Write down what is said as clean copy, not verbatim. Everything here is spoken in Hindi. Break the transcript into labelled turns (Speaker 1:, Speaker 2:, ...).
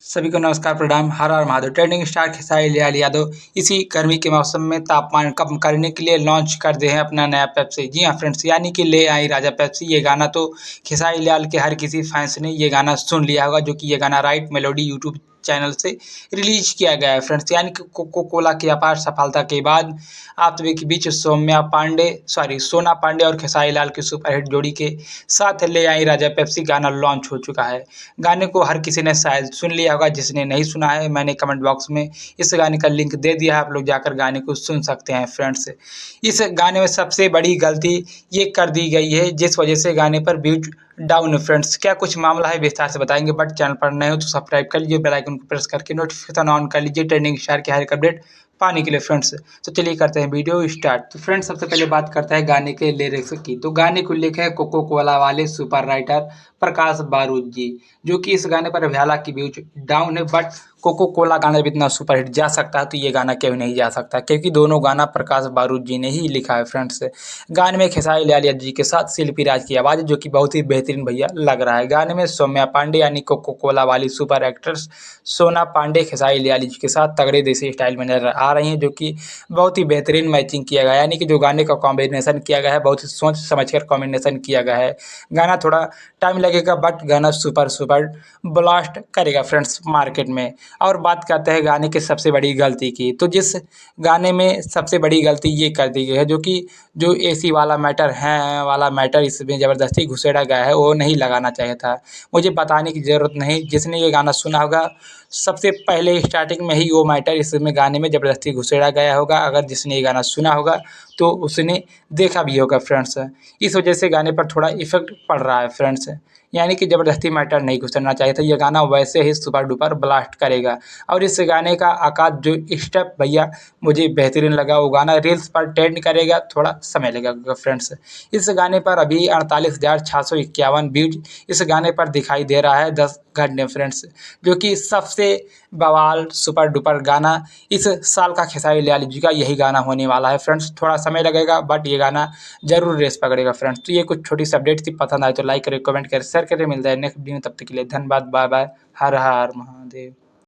Speaker 1: सभी को नमस्कार प्रणाम। हर हर महादेव। ट्रेंडिंग स्टार खेसारी लाल यादव इसी गर्मी के मौसम में तापमान कम करने के लिए लॉन्च कर दे हैं अपना नया पेप्सी। जी हाँ फ्रेंड्स, यानी कि ले आई राजा पेप्सी। ये गाना तो खेसारी लाल के हर किसी फैंस ने ये गाना सुन लिया होगा, जो कि ये गाना राइट मेलोडी यूट्यूब चैनल से रिलीज किया गया है फ्रेंड्स। यानी कि कोको कोला की अपार सफलता के बाद आप सभी के बीच सोना पांडे और खेसारी लाल की सुपरहिट जोड़ी के साथ ले आई राजा पेप्सी गाना लॉन्च हो चुका है। गाने को हर किसी ने शायद सुन लिया होगा, जिसने नहीं सुना है मैंने कमेंट बॉक्स में इस गाने का लिंक दे दिया है, आप लोग जाकर गाने को सुन सकते हैं फ्रेंड्स। इस गाने में सबसे बड़ी गलती ये कर दी गई है जिस वजह से गाने पर व्यूज डाउन है फ्रेंड्स। क्या कुछ मामला है विस्तार से बताएंगे, बट चैनल पर नए हो तो सब्सक्राइब कर लीजिए, बेल आइकन को प्रेस करके नोटिफिकेशन ऑन कर लीजिए ट्रेंडिंग स्टार के हर एक अपडेट पाने के लिए फ्रेंड्स। तो चलिए करते हैं वीडियो स्टार्ट। तो फ्रेंड्स सबसे पहले बात करते हैं गाने के लिरिक्स की। तो गाने को लिखे है कोको कोला वाले सुपर राइटर प्रकाश बारूद जी, जो कि इस गाने पर हालांकि व्यूज डाउन है, बट कोको कोला गाना भी इतना सुपरहिट जा सकता है तो ये गाना क्यों नहीं जा सकता, क्योंकि दोनों गाना प्रकाश बारूद जी ने ही लिखा है फ्रेंड्स। गाने में खेसारी लाल यादव जी के साथ शिल्पी राज की आवाज़, जो कि बहुत ही बेहतरीन भैया लग रहा है। गाने में सौम्या पांडे यानी कोको कोला वाली सुपर एक्ट्रेस सोना पांडे खेसारी लाल जी के साथ तगड़े देसी स्टाइल में नजर आ रही हैं, जो कि बहुत ही बेहतरीन मैचिंग किया गया है। यानी कि जो गाने का कॉम्बिनेशन किया गया है बहुत ही सोच समझकर कॉम्बिनेशन किया गया है। गाना थोड़ा टाइम लगेगा, बट गाना सुपर सुपर ब्लास्ट करेगा फ्रेंड्स मार्केट में। और बात करते हैं गाने की सबसे बड़ी गलती की, तो जिस गाने में सबसे बड़ी गलती ये कर दी गई है, जो कि जो एसी वाला मैटर इसमें ज़बरदस्ती घुसेड़ा गया है, वो नहीं लगाना चाहिए था। मुझे बताने की ज़रूरत नहीं, जिसने ये गाना सुना होगा सबसे पहले स्टार्टिंग में ही वो मैटर इसमें गाने में ज़बरदस्ती घुसेड़ा गया होगा। अगर जिसने ये गाना सुना होगा तो उसने देखा भी होगा फ्रेंड्स। इस वजह से गाने पर थोड़ा इफेक्ट पड़ रहा है फ्रेंड्स। यानी कि ज़बरदस्ती मैटर नहीं घुसना चाहिए था, ये गाना वैसे ही सुपर डुपर ब्लास्ट करेगा। और इस गाने का आकाश जो स्टेप भैया मुझे बेहतरीन लगा, वो गाना रील्स पर ट्रेंड करेगा, थोड़ा समय लगेगा फ्रेंड्स। इस गाने पर अभी 48,651 व्यूज इस गाने पर दिखाई दे रहा है 10 घंटे फ्रेंड्स, जो कि सबसे बवाल सुपर डुपर गाना इस साल का खेसारी लाल जी का यही गाना होने वाला है फ्रेंड्स। थोड़ा समय लगेगा, बट ये गाना जरूर रेस पकड़ेगा फ्रेंड्स। तो ये कुछ छोटी सी अपडेट थी, पसंद आए तो लाइक करें, कमेंट करें, शेयर करें। मिलता है नेक्स्ट वीडियो में, तब तक के लिए धन्यवाद, बाय बाय। हर हर महादेव।